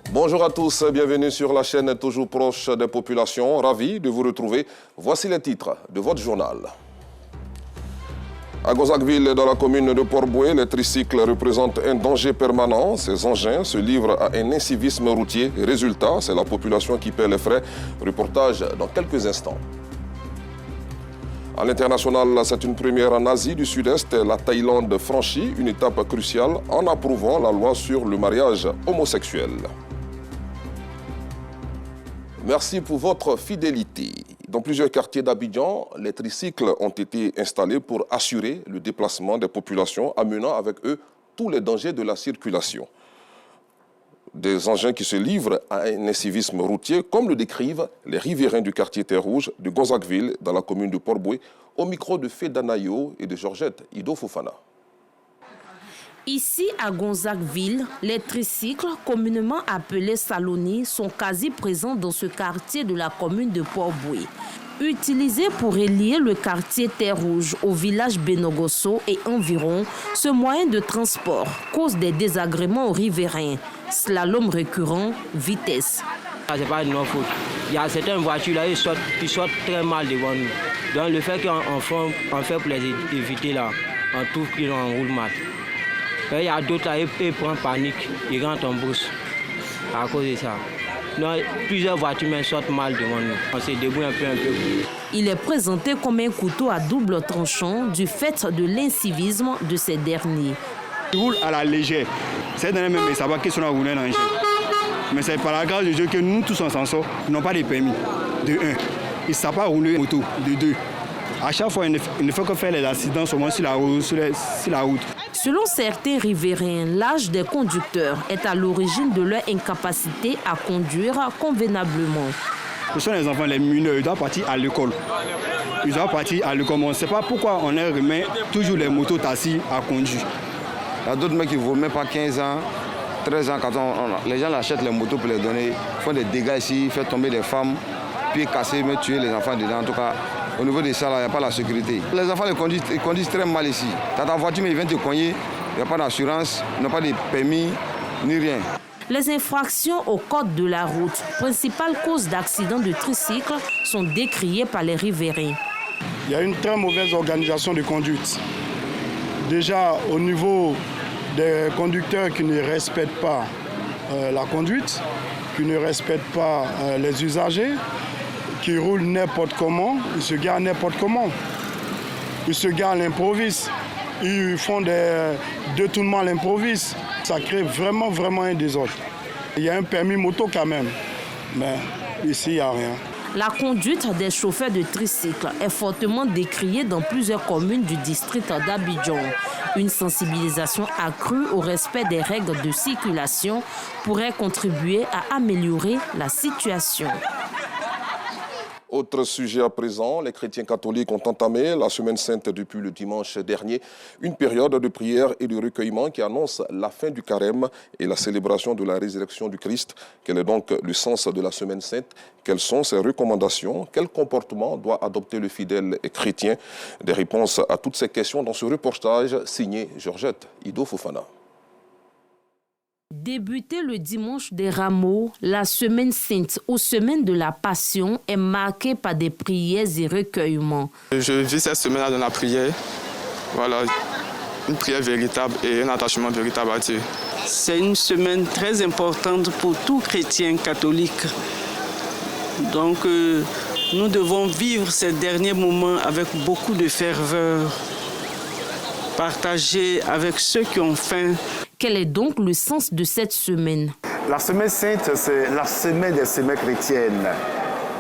Bonjour à tous, bienvenue sur la chaîne toujours proche des populations. Ravi de vous retrouver. Voici les titres de votre journal. À Gonzagueville, dans la commune de Port-Bouët, les tricycles représentent un danger permanent. Ces engins se livrent à un incivisme routier. Résultat, c'est la population qui paie les frais. Reportage dans quelques instants. À l'international, c'est une première en Asie du Sud-Est. La Thaïlande franchit une étape cruciale en approuvant la loi sur le mariage homosexuel. Merci pour votre fidélité. Dans plusieurs quartiers d'Abidjan, les tricycles ont été installés pour assurer le déplacement des populations, amenant avec eux tous les dangers de la circulation. Des engins qui se livrent à un incivisme routier, comme le décrivent les riverains du quartier Terre-Rouge de Gonzagueville, dans la commune de Port-Bouët, au micro de Fedanayo et de Georgette Ido Fofana. Ici, à Gonzagueville, les tricycles, communément appelés Saloni, sont quasi présents dans ce quartier de la commune de Port-Bouët. Utilisé pour relier le quartier Terre-Rouge au village Benogosso et environ, ce moyen de transport cause des désagréments aux riverains. Slalom récurrent, vitesse. C'est pas de notre faute. Il y a certaines voitures là, ils sortent très mal devant nous. Donc le fait qu'on fait pour les éviter là, on trouve qu'ils roulent mal. Il y a d'autres là, ils prennent panique, ils rentrent en brousse à cause de ça. Donc, plusieurs voitures sortent mal devant nous. On se débrouille un peu. Il est présenté comme un couteau à double tranchant du fait de l'incivisme de ces derniers. Ils roulent à la légère. Ces derniers même ne savent pas qu'ils sont roulés dans le jeu. Mais c'est par la grâce de Dieu que nous tous on s'en sort. Ils n'ont pas de permis, de 1. Ils ne savent pas rouler moto, de 2. À chaque fois, il ne faut que faire les accidents seulement sur la route. Selon certains riverains, l'âge des conducteurs est à l'origine de leur incapacité à conduire convenablement. Ce sont les enfants, les mineurs, ils doivent partir à l'école. On ne sait pas pourquoi on leur remet toujours les motos taxis à conduire. Il y a d'autres mecs qui ne vaut même pas 15 ans, 13 ans. Quand les gens achètent les motos pour les donner, font des dégâts ici, font tomber des femmes, pieds cassés, mais tuer les enfants dedans. En tout cas, au niveau de ça, il n'y a pas la sécurité. Les enfants ils conduisent très mal ici. Dans ta voiture, mais ils viennent te cogner, il n'y a pas d'assurance, ils n'ont pas de permis, ni rien. Les infractions au code de la route, principale cause d'accidents de tricycle, sont décriées par les riverains. Il y a une très mauvaise organisation de conduite. Déjà, au niveau des conducteurs qui ne respectent pas la conduite, qui ne respectent pas les usagers, qui roulent n'importe comment, ils se garent n'importe comment. Ils se garent à l'improviste, ils font des détournements à l'improviste. Ça crée vraiment un désordre. Il y a un permis moto quand même, mais ici il n'y a rien. La conduite des chauffeurs de tricycle est fortement décriée dans plusieurs communes du district d'Abidjan. Une sensibilisation accrue au respect des règles de circulation pourrait contribuer à améliorer la situation. Autre sujet à présent, les chrétiens catholiques ont entamé la semaine sainte depuis le dimanche dernier, une période de prière et de recueillement qui annonce la fin du carême et la célébration de la résurrection du Christ. Quel est donc le sens de la semaine sainte? Quelles sont ses recommandations? Quel comportement doit adopter le fidèle et chrétien? Des réponses à toutes ces questions dans ce reportage signé Georgette Ido Fofana. Débuté le dimanche des Rameaux, la semaine sainte ou semaine de la Passion est marquée par des prières et recueillements. Je vis cette semaine dans la prière. Voilà, une prière véritable et un attachement véritable à Dieu. C'est une semaine très importante pour tout chrétien catholique. Donc, nous devons vivre ces derniers moments avec beaucoup de ferveur, partager avec ceux qui ont faim. Quel est donc le sens de cette semaine? La semaine sainte, c'est la semaine des semaines chrétiennes.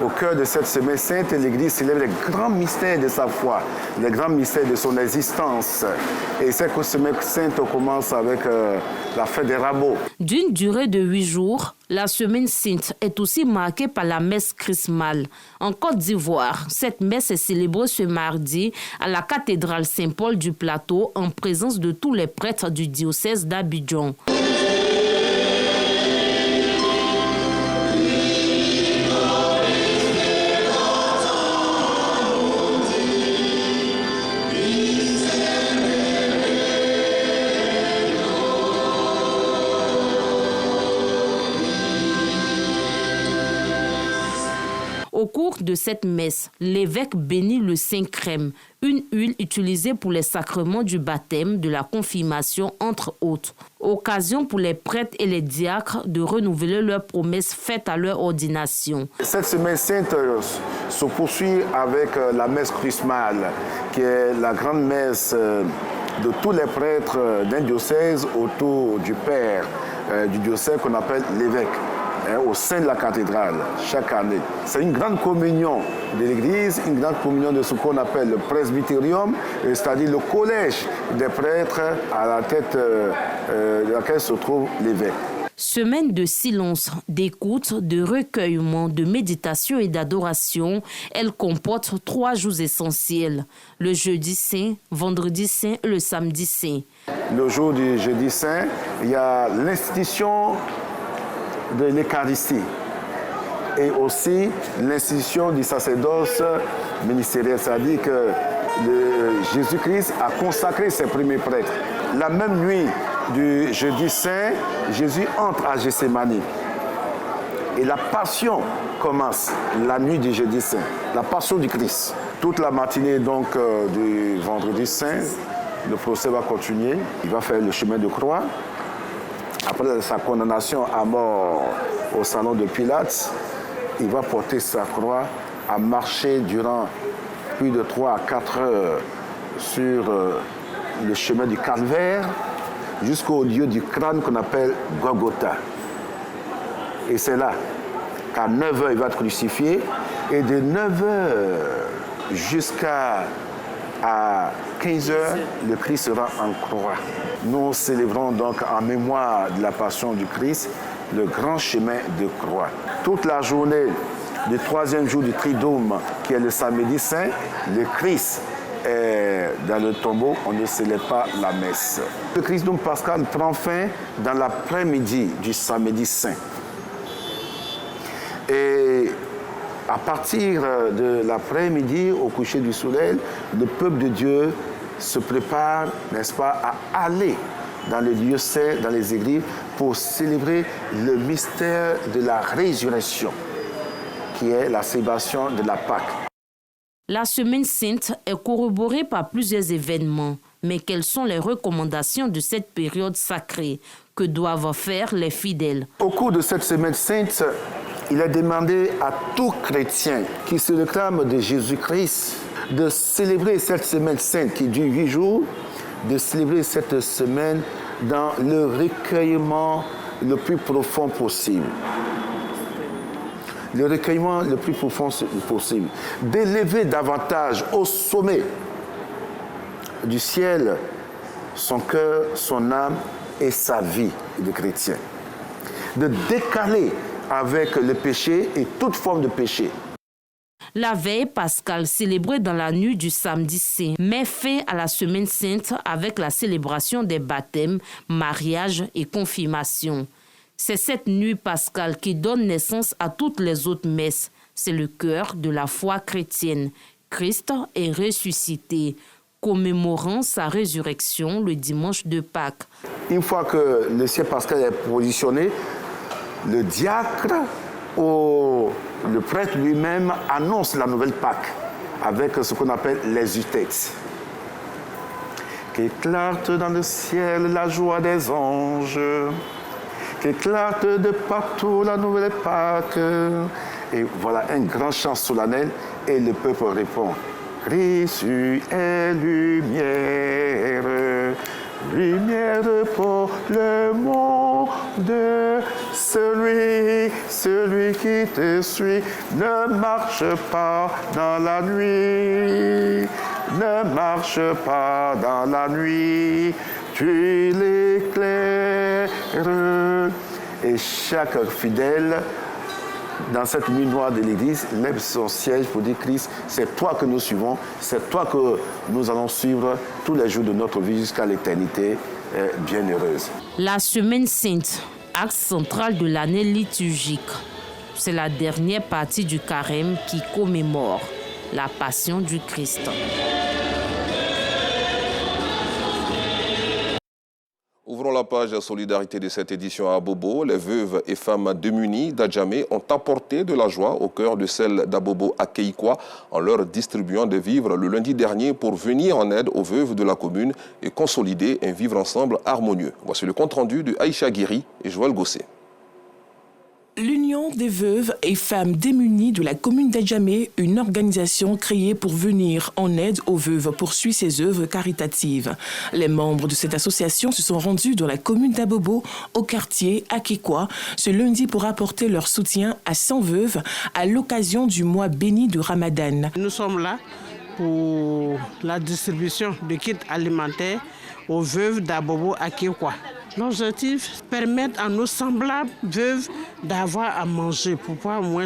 Au cœur de cette semaine sainte, l'Église célèbre les grands mystères de sa foi, les grands mystères de son existence. Et cette semaine sainte commence avec la fête des rameaux. D'une durée de 8 jours, la semaine sainte est aussi marquée par la messe chrismale. En Côte d'Ivoire, cette messe est célébrée ce mardi à la cathédrale Saint-Paul du Plateau en présence de tous les prêtres du diocèse d'Abidjan. Au cours de cette messe, l'évêque bénit le Saint-Crème, une huile utilisée pour les sacrements du baptême, de la confirmation, entre autres. Occasion pour les prêtres et les diacres de renouveler leurs promesses faites à leur ordination. Cette semaine sainte se poursuit avec la messe chrismale, qui est la grande messe de tous les prêtres d'un diocèse autour du Père du diocèse qu'on appelle l'évêque, au sein de la cathédrale, chaque année. C'est une grande communion de l'Église, une grande communion de ce qu'on appelle le presbytérium, c'est-à-dire le collège des prêtres à la tête de laquelle se trouve l'évêque. Semaine de silence, d'écoute, de recueillement, de méditation et d'adoration, elle comporte 3 jours essentiels. Le jeudi saint, vendredi saint et le samedi saint. Le jour du jeudi saint, il y a l'institution de l'Eucharistie et aussi l'institution du sacerdoce ministériel, c'est-à-dire que Jésus-Christ a consacré ses premiers prêtres. La même nuit du jeudi saint, Jésus entre à Gethsémani et la passion commence la nuit du jeudi saint, la passion du Christ. Toute la matinée donc du vendredi saint, le procès va continuer, il va faire le chemin de croix. Après sa condamnation à mort au salon de Pilate, il va porter sa croix à marcher durant plus de 3 à 4 heures sur le chemin du Calvaire jusqu'au lieu du crâne qu'on appelle Golgotha. Et c'est là qu'à 9 heures, il va être crucifié. Et de 9 heures jusqu'à 15 heures, le Christ sera en croix. Nous célébrons donc en mémoire de la passion du Christ le grand chemin de croix. Toute la journée du 3e jour du Triduum, qui est le samedi saint, le Christ est dans le tombeau, on ne célèbre pas la messe. Le Triduum pascal prend fin dans l'après-midi du samedi saint. Et à partir de l'après-midi, au coucher du soleil, le peuple de Dieu se prépare, n'est-ce pas, à aller dans les lieux saints, dans les églises, pour célébrer le mystère de la résurrection, qui est la célébration de la Pâque. La semaine sainte est corroborée par plusieurs événements. Mais quelles sont les recommandations de cette période sacrée que doivent faire les fidèles? Au cours de cette semaine sainte, il est demandé à tout chrétien qui se réclame de Jésus-Christ de célébrer cette semaine sainte qui dure 8 jours, de célébrer cette semaine dans le recueillement le plus profond possible. Le recueillement le plus profond possible. D'élever davantage au sommet du ciel son cœur, son âme et sa vie de chrétien. De décaler avec le péché et toute forme de péché. La veille pascale célébrée dans la nuit du samedi saint met fin à la semaine sainte avec la célébration des baptêmes, mariages et confirmations. C'est cette nuit pascale qui donne naissance à toutes les autres messes. C'est le cœur de la foi chrétienne. Christ est ressuscité, commémorant sa résurrection le dimanche de Pâques. Une fois que le ciel pascal est positionné, le diacre ou le prêtre lui-même annonce la nouvelle Pâque avec ce qu'on appelle les utextes. Qu'éclate dans le ciel la joie des anges, qu'éclate de partout la nouvelle Pâque. Et voilà un grand chant solennel et le peuple répond. Christ est lumière, lumière pour le monde. Celui qui te suit ne marche pas dans la nuit, ne marche pas dans la nuit, tu l'éclaires. Et chaque fidèle, dans cette nuit noire de l'Église, lève son siège pour dire Christ, c'est toi que nous suivons, c'est toi que nous allons suivre tous les jours de notre vie jusqu'à l'éternité bienheureuse. La semaine sainte, axe central de l'année liturgique. C'est la dernière partie du carême qui commémore la passion du Christ. Ouvrons la page solidarité de cette édition à Abobo, les veuves et femmes démunies d'Adjamé ont apporté de la joie au cœur de celles d'Abobo à Keikwa en leur distribuant des vivres le lundi dernier pour venir en aide aux veuves de la commune et consolider un vivre ensemble harmonieux. Voici le compte-rendu de Aïcha Guiri et Joël Gossé. L'Union des veuves et femmes démunies de la commune d'Adjamé, une organisation créée pour venir en aide aux veuves, poursuit ses œuvres caritatives. Les membres de cette association se sont rendus dans la commune d'Abobo, au quartier Akikwa, ce lundi pour apporter leur soutien à 100 veuves à l'occasion du mois béni de Ramadan. Nous sommes là pour la distribution de kits alimentaires aux veuves d'Abobo Akikwa. L'objectif, permettre à nos semblables veuves d'avoir à manger pour pouvoir au moins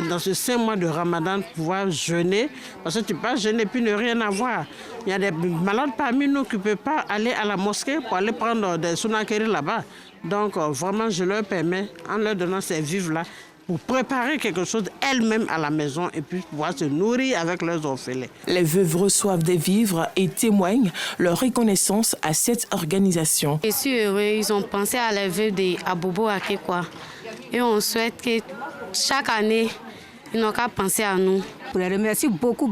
dans ce 5 mois de Ramadan pouvoir jeûner. Parce que tu peux pas jeûner puis ne rien avoir. Il y a des malades parmi nous qui ne peuvent pas aller à la mosquée pour aller prendre des sunakeri là-bas. Donc vraiment, je leur permets, en leur donnant ces vivres-là, pour préparer quelque chose elles-mêmes à la maison et puis pouvoir se nourrir avec leurs orphelins. Les veuves reçoivent des vivres et témoignent leur reconnaissance à cette organisation. Je suis heureux, ils ont pensé à les veuves d'Abobo Akikwa. Et on souhaite que chaque année, ils n'ont qu'à penser à nous. Pour les remercier beaucoup.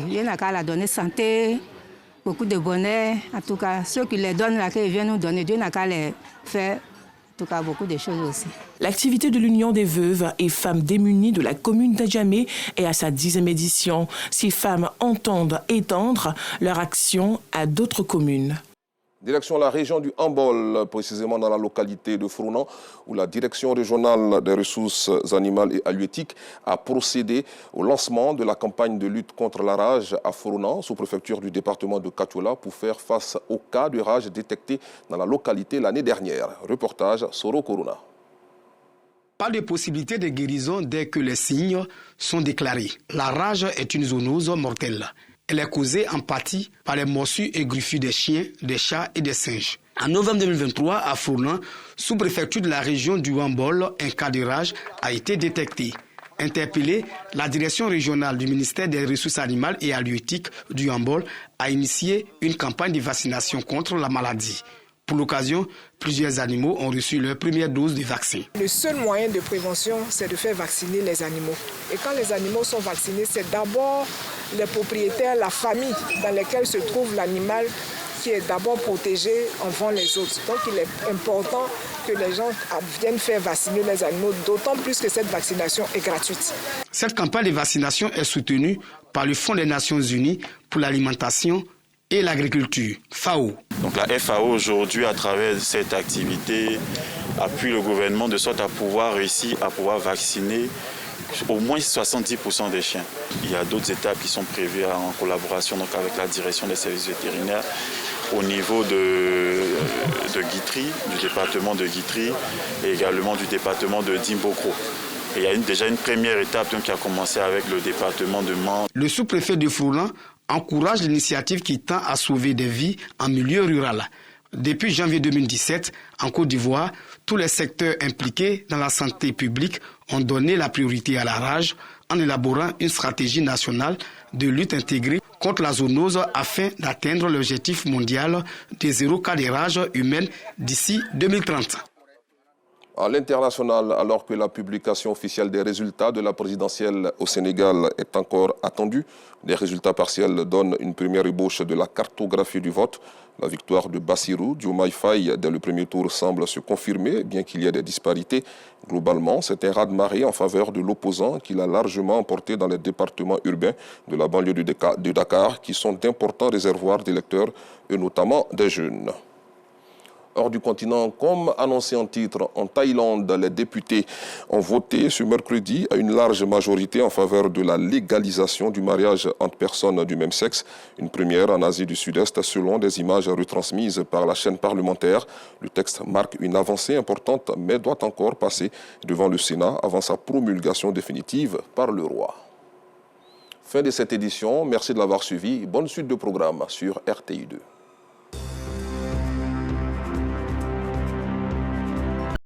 Il y en a qu'à la donner santé, beaucoup de bonheur. En tout cas, ceux qui les donnent, là, qu'ils viennent nous donner, Dieu n'a qu'à les faire. En tout cas, beaucoup de choses aussi. L'activité de l'Union des veuves et femmes démunies de la commune d'Adjamé est à sa 10e édition. Ces femmes entendent étendre leur action à d'autres communes. Direction la région du Hambol, précisément dans la localité de Frounan, où la direction régionale des ressources animales et halieutiques a procédé au lancement de la campagne de lutte contre la rage à Frounan, sous-préfecture du département de Katiola, pour faire face au cas de rage détecté dans la localité l'année dernière. Reportage Soro Corona. Pas de possibilité de guérison dès que les signes sont déclarés. La rage est une zoonose mortelle. Elle est causée en partie par les morsures et griffures des chiens, des chats et des singes. En novembre 2023, à Frounan, sous-préfecture de la région du Hambol, un cas de rage a été détecté. Interpellée, la direction régionale du ministère des Ressources animales et halieutiques du Hambol a initié une campagne de vaccination contre la maladie. Pour l'occasion, plusieurs animaux ont reçu leur première dose de vaccin. Le seul moyen de prévention, c'est de faire vacciner les animaux. Et quand les animaux sont vaccinés, c'est d'abord les propriétaires, la famille dans laquelle se trouve l'animal qui est d'abord protégé avant les autres. Donc il est important que les gens viennent faire vacciner les animaux, d'autant plus que cette vaccination est gratuite. Cette campagne de vaccination est soutenue par le Fonds des Nations Unies pour l'alimentation et l'agriculture, FAO. Donc la FAO aujourd'hui, à travers cette activité, appuie le gouvernement de sorte à pouvoir réussir à pouvoir vacciner au moins 70% des chiens. Il y a d'autres étapes qui sont prévues en collaboration donc avec la direction des services vétérinaires au niveau de Guitry, du département de Guitry et également du département de Dimbokro. Et il y a déjà une première étape donc, qui a commencé avec le département de Mans. Le sous-préfet de Frounan encourage l'initiative qui tend à sauver des vies en milieu rural. Depuis janvier 2017, en Côte d'Ivoire, tous les secteurs impliqués dans la santé publique ont donné la priorité à la rage en élaborant une stratégie nationale de lutte intégrée contre la zoonose afin d'atteindre l'objectif mondial de 0 cas de rage humaine d'ici 2030. À l'international, alors que la publication officielle des résultats de la présidentielle au Sénégal est encore attendue, les résultats partiels donnent une première ébauche de la cartographie du vote. La victoire de Bassirou Diomaye Faye dès le premier tour semble se confirmer, bien qu'il y ait des disparités. Globalement, c'est un raz-de-marée en faveur de l'opposant qu'il a largement emporté dans les départements urbains de la banlieue de Dakar, qui sont d'importants réservoirs d'électeurs, et notamment des jeunes. Hors du continent, comme annoncé en titre, en Thaïlande, les députés ont voté ce mercredi à une large majorité en faveur de la légalisation du mariage entre personnes du même sexe. Une première en Asie du Sud-Est selon des images retransmises par la chaîne parlementaire. Le texte marque une avancée importante mais doit encore passer devant le Sénat avant sa promulgation définitive par le roi. Fin de cette édition, merci de l'avoir suivi. Bonne suite de programme sur RTI2.